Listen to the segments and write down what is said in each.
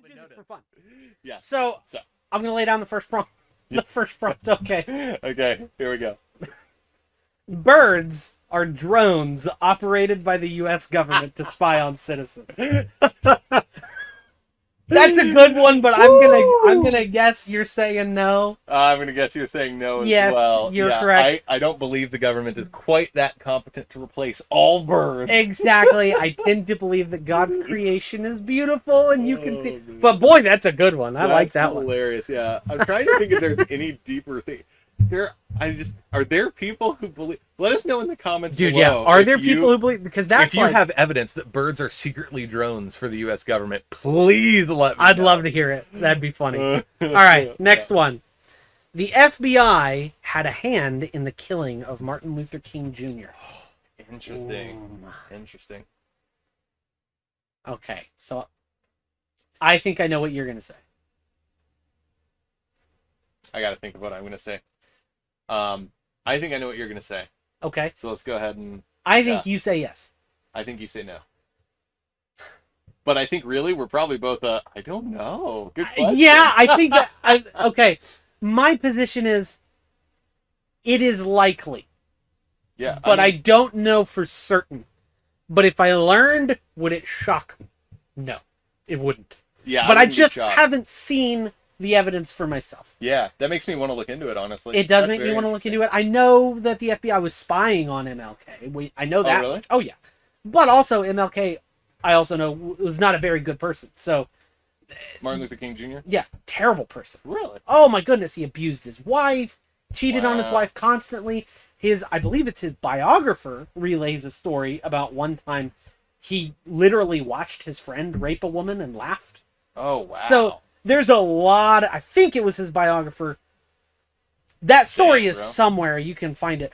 probably noticed. For fun. Yeah. So I'm gonna lay down the first prompt. The first prompt. Okay. Okay. Here we go. Birds are drones operated by the U.S. government to spy on citizens. That's a good one, but I'm gonna guess you're saying no. I'm gonna guess you're saying no as Yes, well. you're correct. I don't believe the government is quite that competent to replace all birds. Exactly. I tend to believe that God's creation is beautiful, and you can see. man. But boy, that's a good one. I like That's that one. hilarious. Yeah, I'm trying to think if there's any deeper thing. Are there people who believe? Let us know in the comments Dude, below. yeah. Are if there you- people who believe? Because that's if you like, have evidence that birds are secretly drones for the U.S. government, please let me I'd know. love to hear it. That'd be funny. All right, next one. The FBI had a hand in the killing of Martin Luther King Jr. Interesting. Interesting. Okay, so I think I know what you're going to say. I got to think of what I'm going to say. I think I know what you're going to say. Okay. So let's go ahead and. I think you say yes. I think you say no. But I think really we're probably both. I don't know. Good question. Yeah, I think that. Okay, my position is it is likely, Yeah. but I mean, don't know for certain. But if I learned, would it shock me? No, it wouldn't. Yeah. But I wouldn't be just shocked. haven't seen the evidence for myself. Yeah, that makes me want to look into it. Honestly, It does That's make me very want to look interesting. into it. I know that the FBI was spying on MLK. I know that. really? Oh, yeah. But also, MLK, I also know, was not a very good person. So, Martin Luther King Jr. yeah, terrible person. Really? Oh, my goodness. He abused his wife, cheated on his Wow. wife constantly. I believe it's his biographer, relays a story about one time he literally watched his friend rape a woman and laughed. Oh wow. So, there's a lot. I think it was his biographer. That story Damn, is bro. somewhere. You can find it.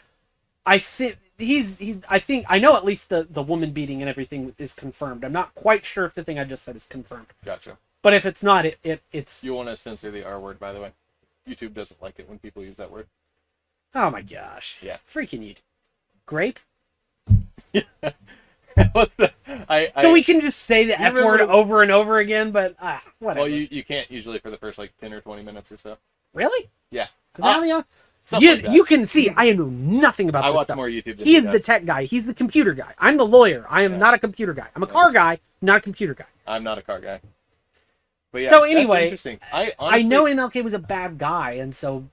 I think I know at least the woman beating and everything is confirmed. I'm not quite sure if the thing I just said is confirmed. Gotcha. But if it's not, it's. You want to censor the R word, by the way. YouTube doesn't like it when people use that word. Oh my gosh. Yeah. Freaking you. Grape. What the? So we can just say the Do you F word remember- over and over again, but whatever. Well, you can't usually for the first like 10 or 20 minutes or so. Really? Yeah. 'Cause now Something you, like that. you can see I know nothing about I this watch stuff. more YouTube than He is does. the tech guy. He's the computer guy. I'm the lawyer. I am Yeah. not a computer guy. I'm a car guy, not a computer guy. I'm not a car guy. But yeah, So that's anyway, interesting. I honestly, I know MLK was a bad guy, and so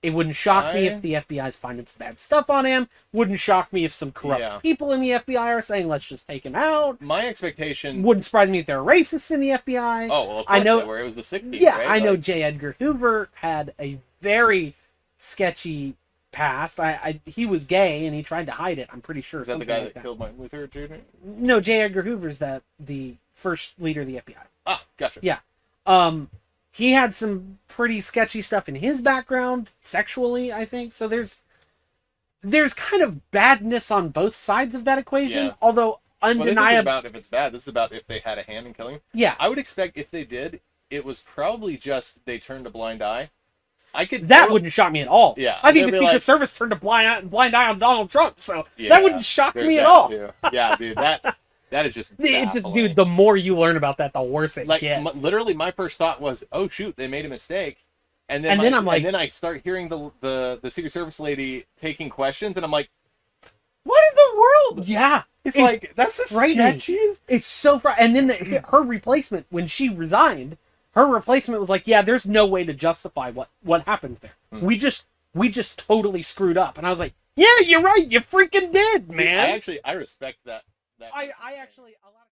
it wouldn't shock me if the FBI is finding some bad stuff on him. Wouldn't shock me if some corrupt Yeah. people in the FBI are saying, let's just take him out. my expectation. Wouldn't surprise me if there are racists in the FBI. Oh well, of I course know- they were. It was the 60s. yeah, right? I know Like, J. Edgar Hoover had a very sketchy past. He was gay, and he tried to hide it. I'm pretty sure. Is that the something guy like that killed Martin Luther Jr.? No, J. Edgar Hoover's the first leader of the FBI. Ah, gotcha. Yeah. He had some pretty sketchy stuff in his background, sexually, I think. So there's kind of badness on both sides of that equation. Yeah. Although Well, this isn't undeniable, about if it's bad. This is about if they had a hand in killing him. yeah, I would expect if they did, it was probably just they turned a blind eye. I could that totally- wouldn't shock me at all. Yeah, I think the they'd be Secret like- Service turned a blind eye on Donald Trump, so Yeah, that wouldn't shock there's me at that all. too. Yeah, dude, that is just It just, baffling. dude, the more you learn about that, the worse it like gets. literally my first thought was, oh shoot, they made a mistake. And then, And then I'm like- and then I start hearing the Secret Service lady taking questions, and I'm like, what in the world? Yeah, It's like that's the frightening. sketchiest. It's so and then her replacement, when she resigned, her replacement was like, "Yeah, there's no way to justify what happened there. We just totally screwed up." And I was like, "Yeah, you're right. You freaking did, See, man." I respect that. I actually a lot of